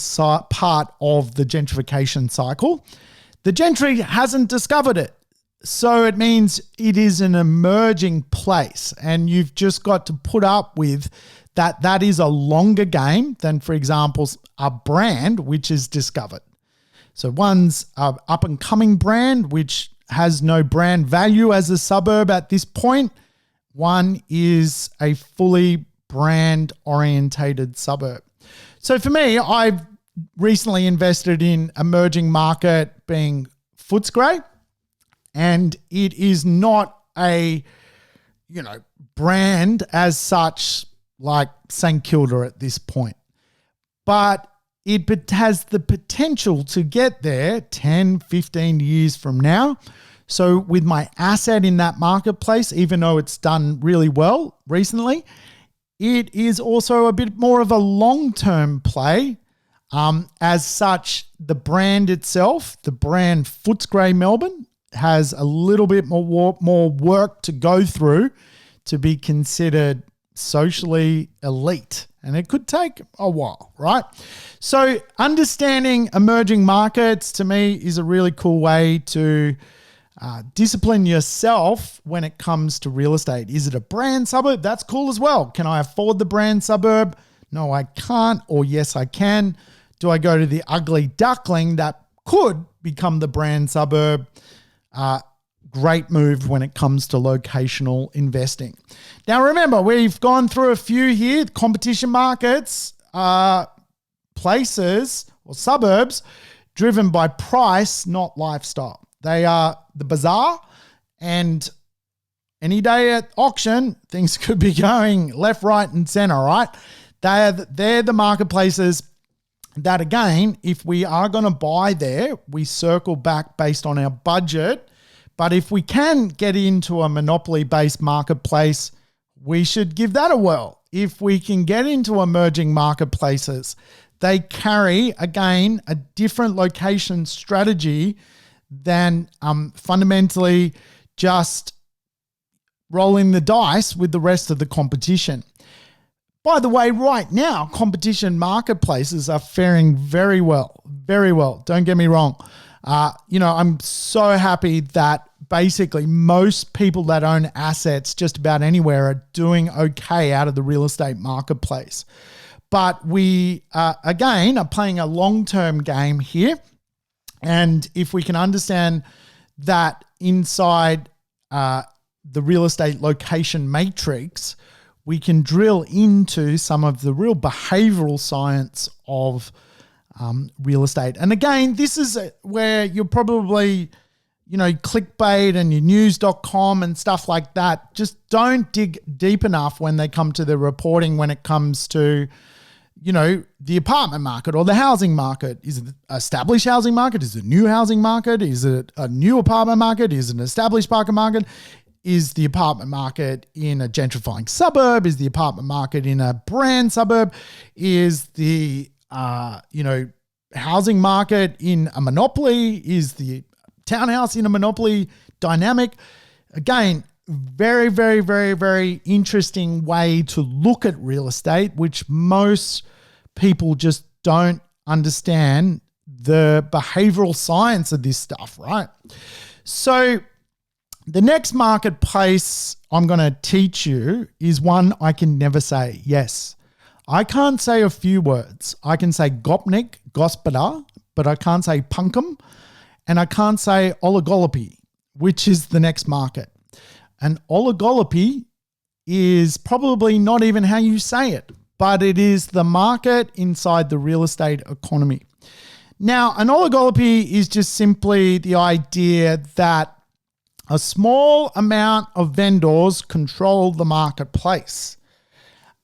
part of the gentrification cycle, the gentry hasn't discovered it. So it means it is an emerging place, and you've just got to put up with that. That is a longer game than, for example, a brand which is discovered. So one's an up-and-coming brand which has no brand value as a suburb at this point. One is a fully brand orientated suburb. So for me, I've recently invested in emerging market being Footscray, and it is not a, brand as such like St Kilda at this point, but it has the potential to get there 10, 15 years from now. So with my asset in that marketplace, even though it's done really well recently, it is also a bit more of a long-term play. As such, the brand itself, the brand Footscray Melbourne, has a little bit more work to go through to be considered socially elite. And it could take a while, right? So understanding emerging markets to me is a really cool way to discipline yourself when it comes to real estate. Is it a brand suburb? That's cool as well. Can I afford the brand suburb? No, I can't. Or yes, I can. Do I go to the ugly duckling that could become the brand suburb? Great move when it comes to locational investing. Now, remember, we've gone through a few here. Competition markets, places or suburbs driven by price, not lifestyle. They are the bazaar, and any day at auction, things could be going left, right, and center, right? They're the marketplaces that, again, if we are going to buy there, we circle back based on our budget. But if we can get into a monopoly-based marketplace, we should give that a whirl. If we can get into emerging marketplaces, they carry, again, a different location strategy than fundamentally just rolling the dice with the rest of the competition. By the way, right now, competition marketplaces are faring very well, very well. Don't get me wrong. I'm so happy that basically most people that own assets just about anywhere are doing okay out of the real estate marketplace. But we, again, are playing a long-term game here. And if we can understand that inside the real estate location matrix, we can drill into some of the real behavioral science of real estate. And again, this is where you're probably, clickbait and your news.com and stuff like that just don't dig deep enough when they come to the reporting when it comes to, the apartment market or the housing market. Is it established housing market? Is it a new housing market? Is it a new apartment market? Is it an established apartment market? Is the apartment market in a gentrifying suburb? Is the apartment market in a brand suburb? Is the housing market in a monopoly? Is the townhouse in a monopoly dynamic? Again, very, very, very, very interesting way to look at real estate, which most people just don't understand the behavioral science of this stuff, right? So the next marketplace I'm going to teach you is one I can never say. Yes, I can't say a few words. I can say Gopnik, Gospodar, but I can't say Punkum, and I can't say oligopoly, which is the next market. An oligopoly is probably not even how you say it, but it is the market inside the real estate economy. Now, an oligopoly is just simply the idea that a small amount of vendors control the marketplace.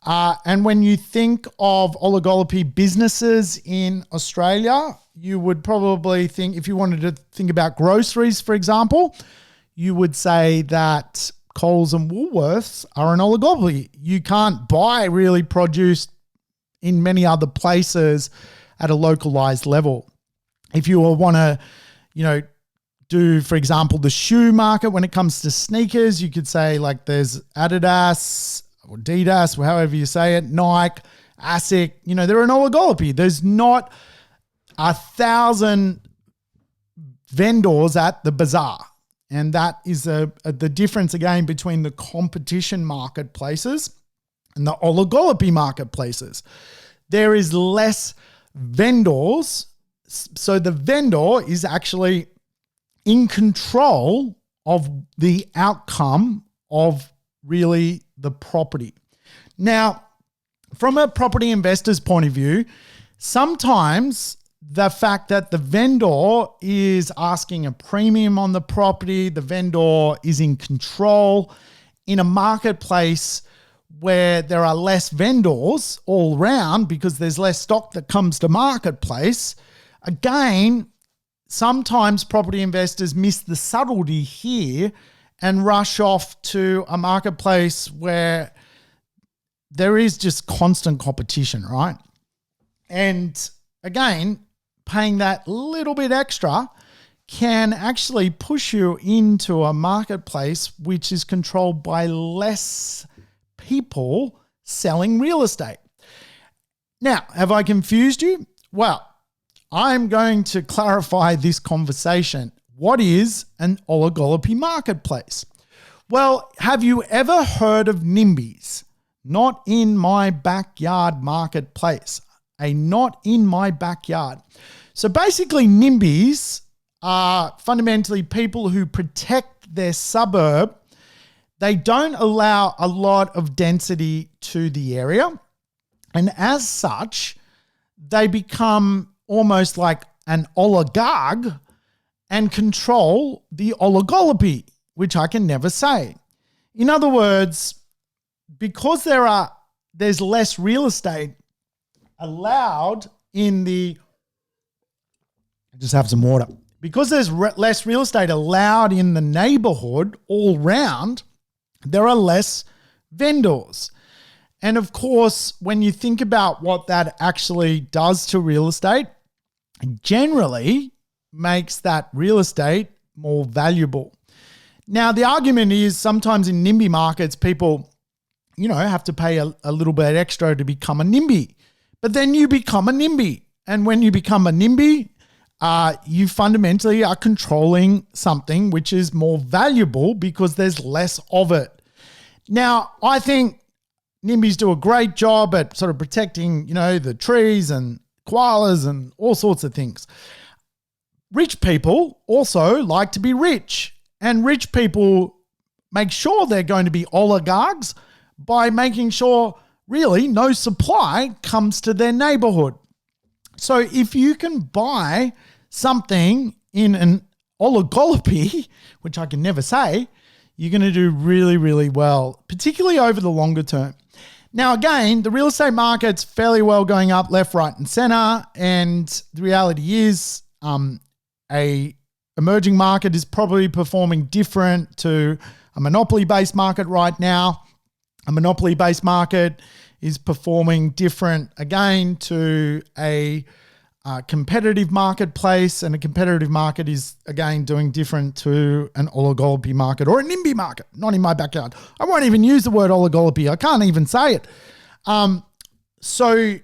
And when you think of oligopoly businesses in Australia, you would probably think, if you wanted to think about groceries, for example, you would say that Coles and Woolworths are an oligopoly. You can't buy really produce in many other places at a localized level. If you want to, do, for example, the shoe market when it comes to sneakers, you could say like there's Adidas or Adidas, or however you say it, Nike, ASIC, they're an oligopoly. There's not 1,000 vendors at the bazaar. And that is the difference, again, between the competition marketplaces and the oligopoly marketplaces. There is less vendors. So the vendor is actually in control of the outcome of really the property. Now, from a property investor's point of view, sometimes the fact that the vendor is asking a premium on the property, the vendor is in control in a marketplace where there are less vendors all around because there's less stock that comes to marketplace. Again, sometimes property investors miss the subtlety here and rush off to a marketplace where there is just constant competition, right? And again, paying that little bit extra can actually push you into a marketplace which is controlled by less people selling real estate. Now, have I confused you? Well, I'm going to clarify this conversation. What is an oligopoly marketplace? Well, have you ever heard of NIMBYs? Not in my backyard marketplace. A not in my backyard. So basically, NIMBYs are fundamentally people who protect their suburb. They don't allow a lot of density to the area. And as such, they become almost like an oligarch and control the oligopoly, which I can never say. In other words, because there's less real estate allowed in the, just have some water. Because there's less real estate allowed in the neighborhood all round, there are less vendors. And of course, when you think about what that actually does to real estate, it generally makes that real estate more valuable. Now, the argument is sometimes in NIMBY markets, people, have to pay a little bit extra to become a NIMBY. But then you become a NIMBY. And when you become a NIMBY, you fundamentally are controlling something which is more valuable because there's less of it. Now, I think NIMBYs do a great job at sort of protecting, the trees and koalas and all sorts of things. Rich people also like to be rich, and rich people make sure they're going to be oligarchs by making sure really no supply comes to their neighborhood. So if you can buy something in an oligopoly, which I can never say, you're going to do really, really well, particularly over the longer term. Now, again, the real estate market's fairly well going up left, right, and center. And the reality is a emerging market is probably performing different to a monopoly-based market right now. A monopoly-based market is performing different, again, to a competitive marketplace, and a competitive market is, again, doing different to an oligopoly market or a NIMBY market, not in my backyard. I won't even use the word oligopoly. I can't even say it. So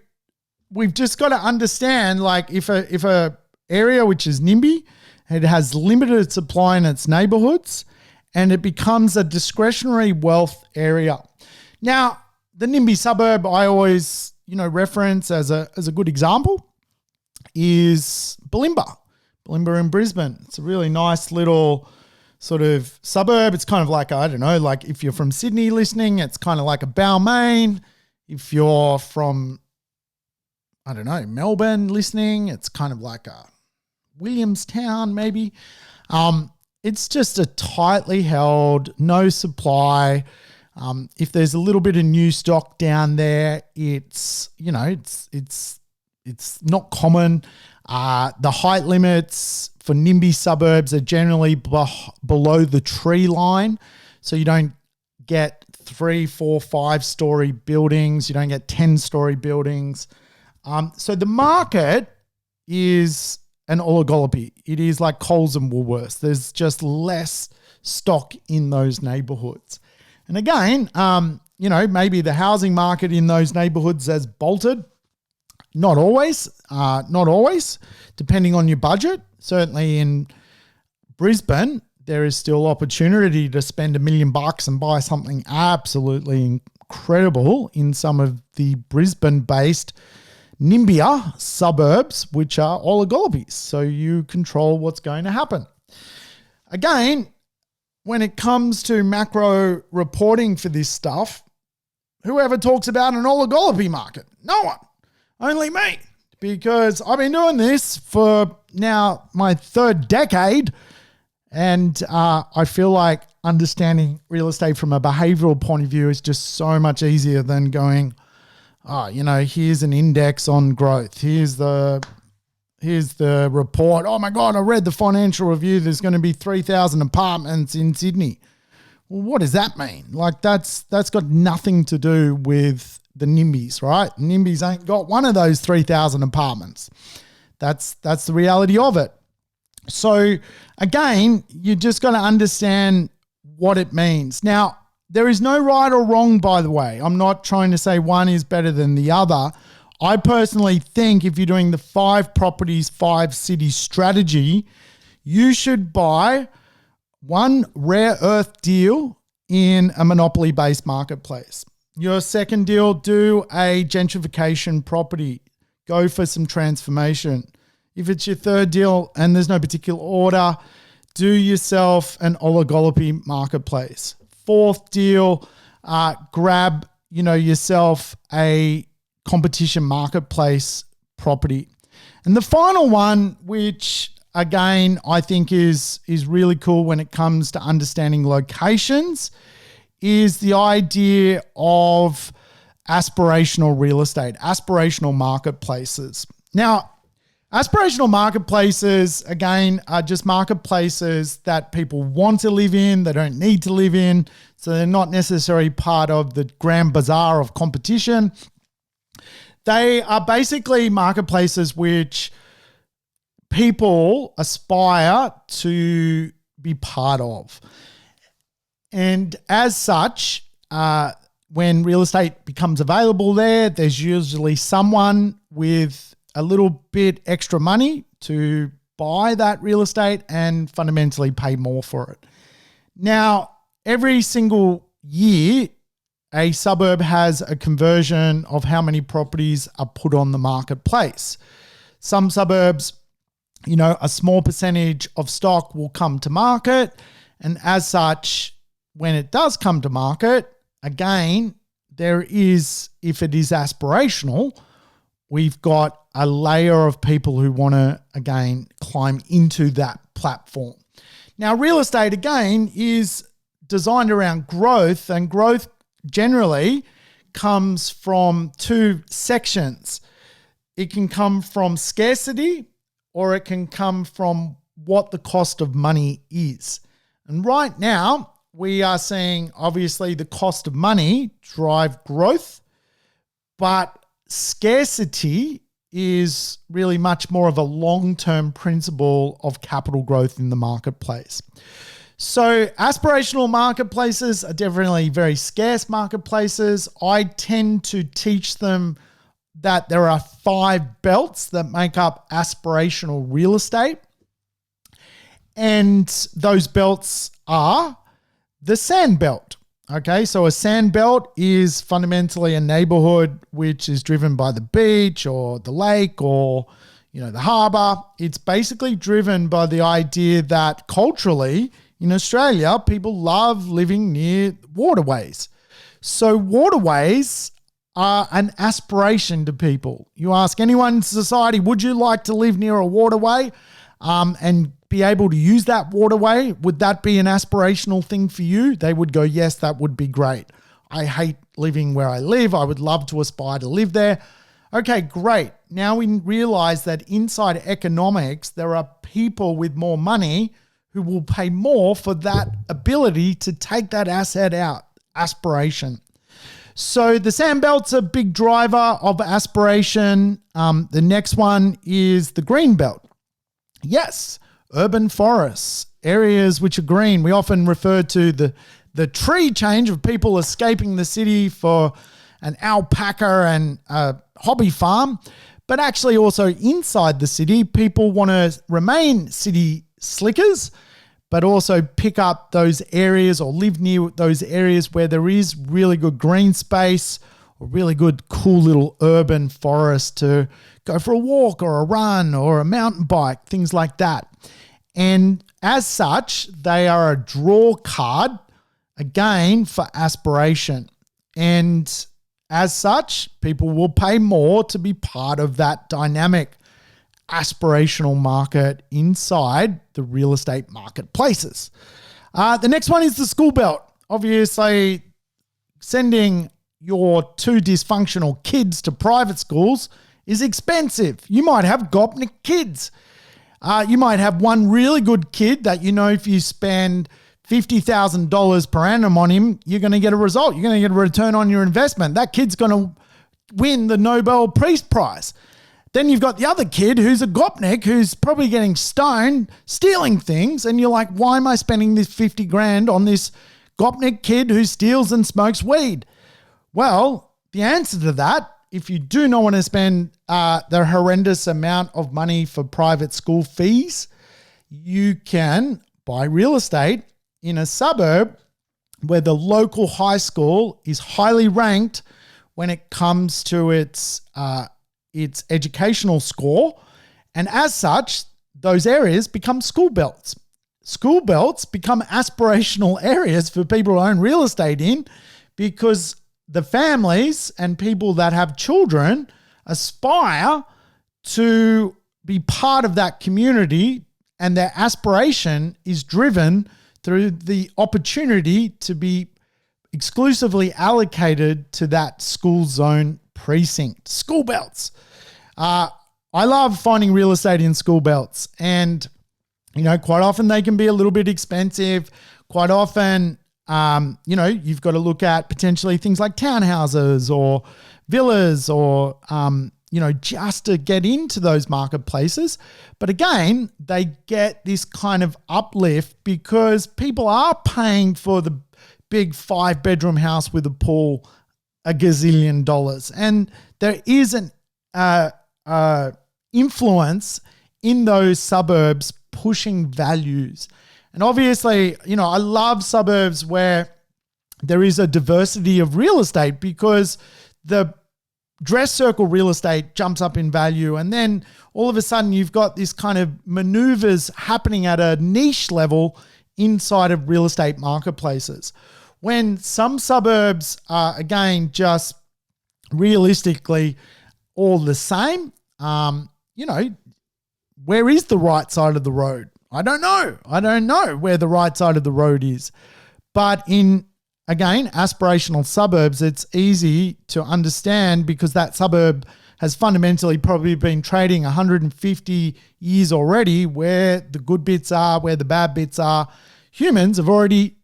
we've just got to understand, like, if a area which is NIMBY, it has limited supply in its neighborhoods, and it becomes a discretionary wealth area. Now, the NIMBY suburb I always, reference as a good example is Bulimba in Brisbane. It's a really nice little sort of suburb. It's kind of like, like if you're from Sydney listening, it's kind of like a Balmain. If you're from, Melbourne listening, it's kind of like a Williamstown maybe. It's just a tightly held, no supply. If there's a little bit of new stock down there, it's not common. The height limits for NIMBY suburbs are generally below the tree line. So you don't get 3, 4, 5-story buildings. You don't get 10-story buildings. So the market is an oligopoly. It is like Coles and Woolworths. There's just less stock in those neighborhoods. And again, maybe the housing market in those neighborhoods has bolted. Not always, depending on your budget. Certainly in Brisbane, there is still opportunity to spend $1 million and buy something absolutely incredible in some of the Brisbane-based NIMBY suburbs, which are oligopolies. So you control what's going to happen. again, when it comes to macro reporting for this stuff, whoever talks about an oligopoly market? No one. Only me. Because I've been doing this for now my third decade, and I feel like understanding real estate from a behavioral point of view is just so much easier than going, here's an index on growth. Here's the report. Oh my God, I read the financial review. There's going to be 3,000 apartments in Sydney. Well, what does that mean? Like that's got nothing to do with the NIMBYs, right? NIMBYs ain't got one of those 3,000 apartments. That's the reality of it. So again, you just got to understand what it means. Now, there is no right or wrong, by the way. I'm not trying to say one is better than the other. I personally think if you're doing the 5 properties, 5 cities strategy, you should buy one rare earth deal in a monopoly-based marketplace. Your second deal, do a gentrification property. Go for some transformation. If it's your third deal and there's no particular order, do yourself an oligopoly marketplace. Fourth deal, grab yourself a competition marketplace property. And the final one, which again I think is really cool when it comes to understanding locations, is the idea of aspirational real estate, aspirational marketplaces. Now, aspirational marketplaces, again, are just marketplaces that people want to live in, they don't need to live in, so they're not necessarily part of the grand bazaar of competition. They are basically marketplaces which people aspire to be part of. And as such, when real estate becomes available there's usually someone with a little bit extra money to buy that real estate and fundamentally pay more for it. Now, every single year, a suburb has a conversion of how many properties are put on the marketplace. Some suburbs, a small percentage of stock will come to market. And as such, when it does come to market, again, if it is aspirational, we've got a layer of people who want to, again, climb into that platform. Now, real estate, again, is designed around growth, and growth generally comes from 2 sections. It can come from scarcity, or it can come from what the cost of money is. And right now, we are seeing, obviously, the cost of money drive growth, but scarcity is really much more of a long-term principle of capital growth in the marketplace. So aspirational marketplaces are definitely very scarce marketplaces. I tend to teach them that there are 5 belts that make up aspirational real estate. And those belts are the sand belt. Okay, so a sand belt is fundamentally a neighborhood which is driven by the beach or the lake or, the harbor. It's basically driven by the idea that culturally in Australia, people love living near waterways. So waterways are an aspiration to people. You ask anyone in society, would you like to live near a waterway and be able to use that waterway? Would that be an aspirational thing for you? They would go, yes, that would be great. I hate living where I live. I would love to aspire to live there. Okay, great. Now we realize that inside economics, there are people with more money who will pay more for that ability to take that asset out, aspiration. So the sandbelt's a big driver of aspiration. The next one is the green belt. Yes, urban forests, areas which are green. We often refer to the tree change of people escaping the city for an alpaca and a hobby farm, but actually also inside the city, people want to remain city slickers, but also pick up those areas or live near those areas where there is really good green space or really good cool little urban forest to go for a walk or a run or a mountain bike, things like that. And as such, they are a draw card, again, for aspiration. And as such, people will pay more to be part of that dynamic aspirational market inside the real estate marketplaces. The next one is the school belt. Obviously, sending your two dysfunctional kids to private schools is expensive. You might have gopnik kids. You might have one really good kid that if you spend $50,000 per annum on him, you're going to get a result. You're going to get a return on your investment. That kid's going to win the Nobel Peace Prize. Then you've got the other kid who's a gopnik who's probably getting stoned, stealing things. And you're like, why am I spending this 50 grand on this gopnik kid who steals and smokes weed? Well, the answer to that, if you do not want to spend the horrendous amount of money for private school fees, you can buy real estate in a suburb where the local high school is highly ranked when it comes to its educational score. And as such, those areas become school belts. School belts become aspirational areas for people to own real estate in, because the families and people that have children aspire to be part of that community, and their aspiration is driven through the opportunity to be exclusively allocated to that school zone precinct. School belts. I love finding real estate in school belts, and quite often they can be a little bit expensive. Quite often, you've got to look at potentially things like townhouses or villas or, just to get into those marketplaces. But again, they get this kind of uplift because people are paying for the big 5-bedroom house with a pool a gazillion dollars. And there is an influence in those suburbs pushing values. And obviously, I love suburbs where there is a diversity of real estate, because the dress circle real estate jumps up in value. And then all of a sudden you've got this kind of maneuvers happening at a niche level inside of real estate marketplaces. When some suburbs are, again, just realistically all the same, where is the right side of the road? I don't know where the right side of the road is. But in, again, aspirational suburbs, it's easy to understand, because that suburb has fundamentally probably been trading 150 years already, where the good bits are, where the bad bits are. Humans have already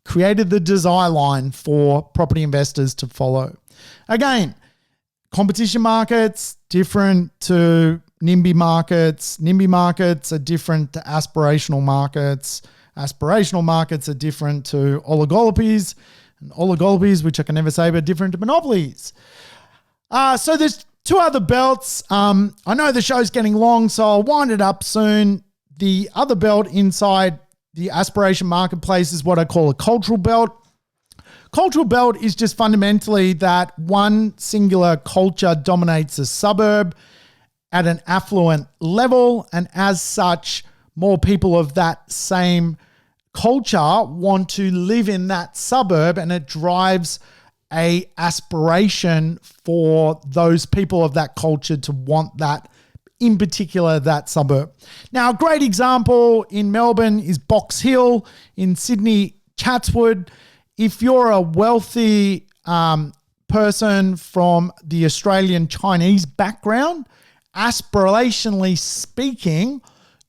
created the desire line for property investors to follow. Again, competition markets, different to NIMBY markets. NIMBY markets are different to aspirational markets. Aspirational markets are different to oligopolies. And oligopolies, which I can never say, but different to monopolies. So there's two other belts. I know the show's getting long, so I'll wind it up soon. The other belt inside the aspiration marketplace is what I call a cultural belt. Cultural belt is just fundamentally that one singular culture dominates a suburb at an affluent level, and as such, more people of that same culture want to live in that suburb, and it drives a aspiration for those people of that culture to want that, in particular, that suburb. Now, a great example in Melbourne is Box Hill, in Sydney, Chatswood. If you're a wealthy person from the Australian Chinese background, aspirationally speaking,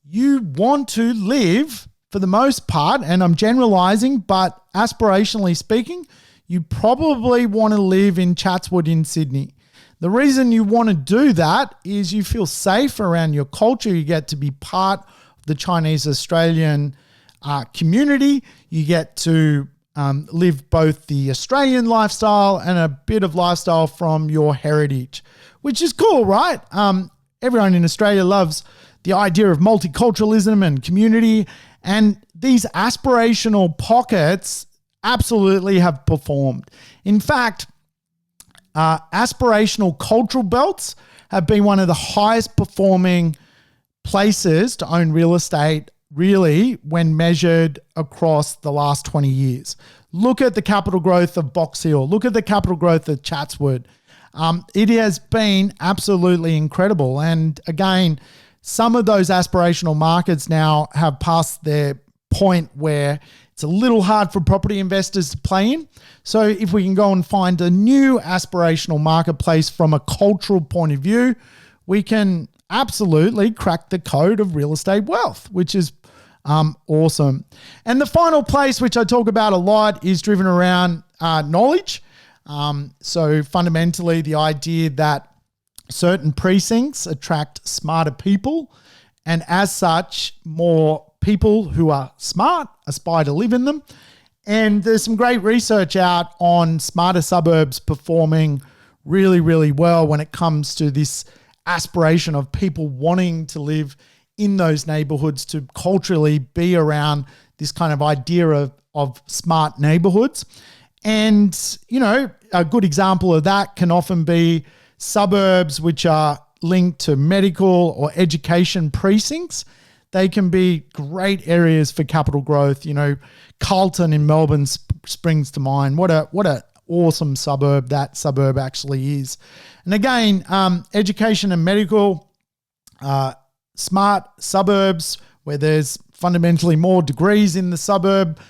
you want to live, for the most part, and I'm generalizing, but aspirationally speaking, you probably want to live in Chatswood in Sydney. The reason you want to do that is you feel safe around your culture. You get to be part of the Chinese Australian community. You get to live both the Australian lifestyle and a bit of lifestyle from your heritage, which is cool, right? Everyone in Australia loves the idea of multiculturalism and community, and these aspirational pockets absolutely have performed. In fact, aspirational cultural belts have been one of the highest performing places to own real estate really when measured across the last 20 years. Look at the capital growth of Box Hill. Look at the capital growth of Chatswood. It has been absolutely incredible. And again, some of those aspirational markets now have passed their point where it's a little hard for property investors to play in. So if we can go and find a new aspirational marketplace from a cultural point of view, we can absolutely crack the code of real estate wealth, which is awesome. And the final place, which I talk about a lot, is driven around knowledge. So fundamentally, the idea that certain precincts attract smarter people, and as such, more people who are smart aspire to live in them. And there's some great research out on smarter suburbs performing really, really well when it comes to this aspiration of people wanting to live in those neighborhoods, to culturally be around this kind of idea of smart neighborhoods. And, you know, a good example of that can often be suburbs which are linked to medical or education precincts. They can be great areas for capital growth. You know, Carlton in Melbourne springs to mind. What a awesome suburb that suburb actually is. And again, education and medical, smart suburbs where there's fundamentally more degrees in the suburb,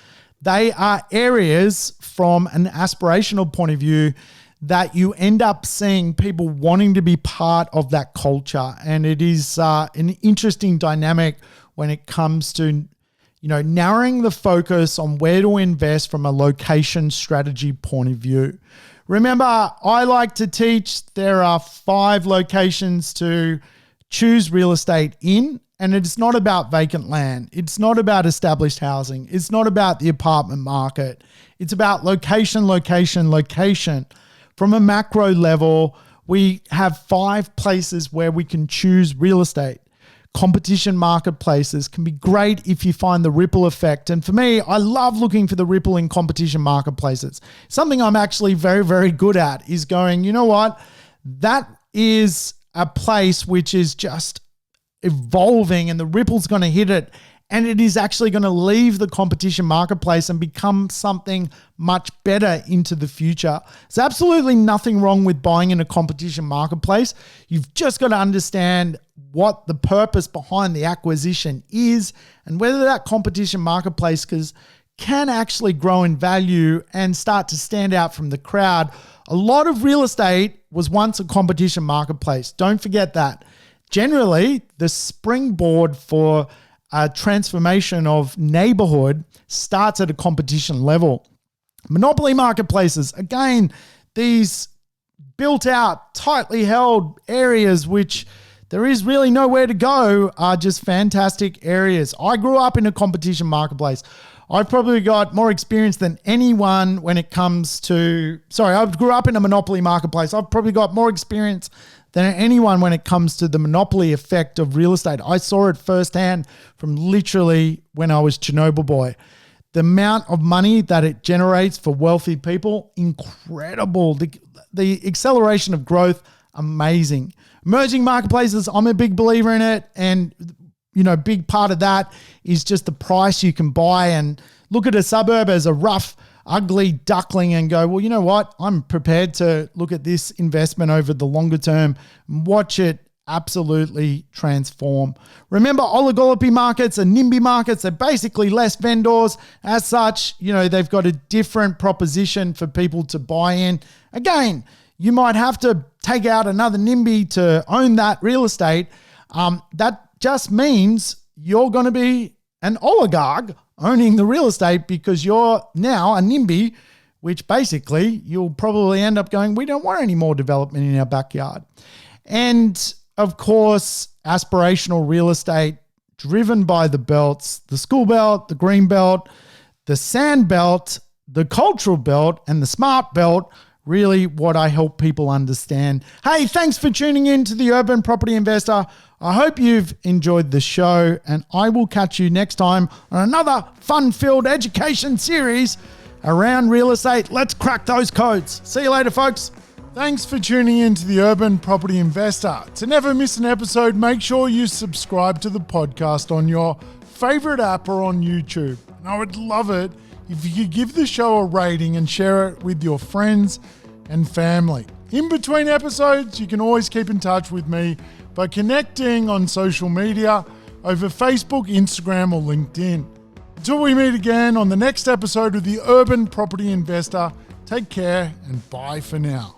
they are areas from an aspirational point of view that you end up seeing people wanting to be part of that culture. And it is an interesting dynamic when it comes to, you know, narrowing the focus on where to invest from a location strategy point of view. Remember, I like to teach there are 5 locations to choose real estate in, and it's not about vacant land. It's not about established housing. It's not about the apartment market. It's about location, location, location. From a macro level, we have 5 places where we can choose real estate. Competition marketplaces can be great if you find the ripple effect. And for me, I love looking for the ripple in competition marketplaces. Something I'm actually very, very good at is going, you know what? That is a place which is just evolving and the ripple's going to hit it. And it is actually going to leave the competition marketplace and become something much better into the future. There's absolutely nothing wrong with buying in a competition marketplace. You've just got to understand what the purpose behind the acquisition is and whether that competition marketplace can actually grow in value and start to stand out from the crowd. A lot of real estate was once a competition marketplace. Don't forget that. Generally, the springboard for a transformation of neighborhood starts at a competition level. Monopoly marketplaces, again, these built out, tightly held areas which there is really nowhere to go are just fantastic areas. I grew up in a competition marketplace. I've probably got more experience than anyone when it comes to, I grew up in a monopoly marketplace. I've probably got more experience than anyone when it comes to the monopoly effect of real estate. I saw it firsthand from literally when I was Chernobyl boy. The amount of money that it generates for wealthy people, incredible. The acceleration of growth, amazing. Emerging marketplaces, I'm a big believer in it. And, you know, big part of that is just the price you can buy and look at a suburb as a rough, ugly duckling and go, well, you know what? I'm prepared to look at this investment over the longer term and watch it absolutely transform. Remember, oligopoly markets and NIMBY markets, they're basically less vendors. As such, you know, they've got a different proposition for people to buy in. Again, you might have to take out another NIMBY to own that real estate. That just means you're going to be an oligarch owning the real estate because you're now a NIMBY, which basically you'll probably end up going, we don't want any more development in our backyard. And of course, aspirational real estate driven by the belts, the school belt, the green belt, the sand belt, the cultural belt, and the smart belt, really what I help people understand. Hey, thanks for tuning in to the Urban Property Investor. I hope you've enjoyed the show, and I will catch you next time on another fun-filled education series around real estate. Let's crack those codes. See you later, folks. Thanks for tuning in to the Urban Property Investor. To never miss an episode, make sure you subscribe to the podcast on your favorite app or on YouTube. And I would love it if you could give the show a rating and share it with your friends and family. In between episodes, you can always keep in touch with me by connecting on social media over Facebook, Instagram, or LinkedIn. Until we meet again on the next episode of The Urban Property Investor, take care and bye for now.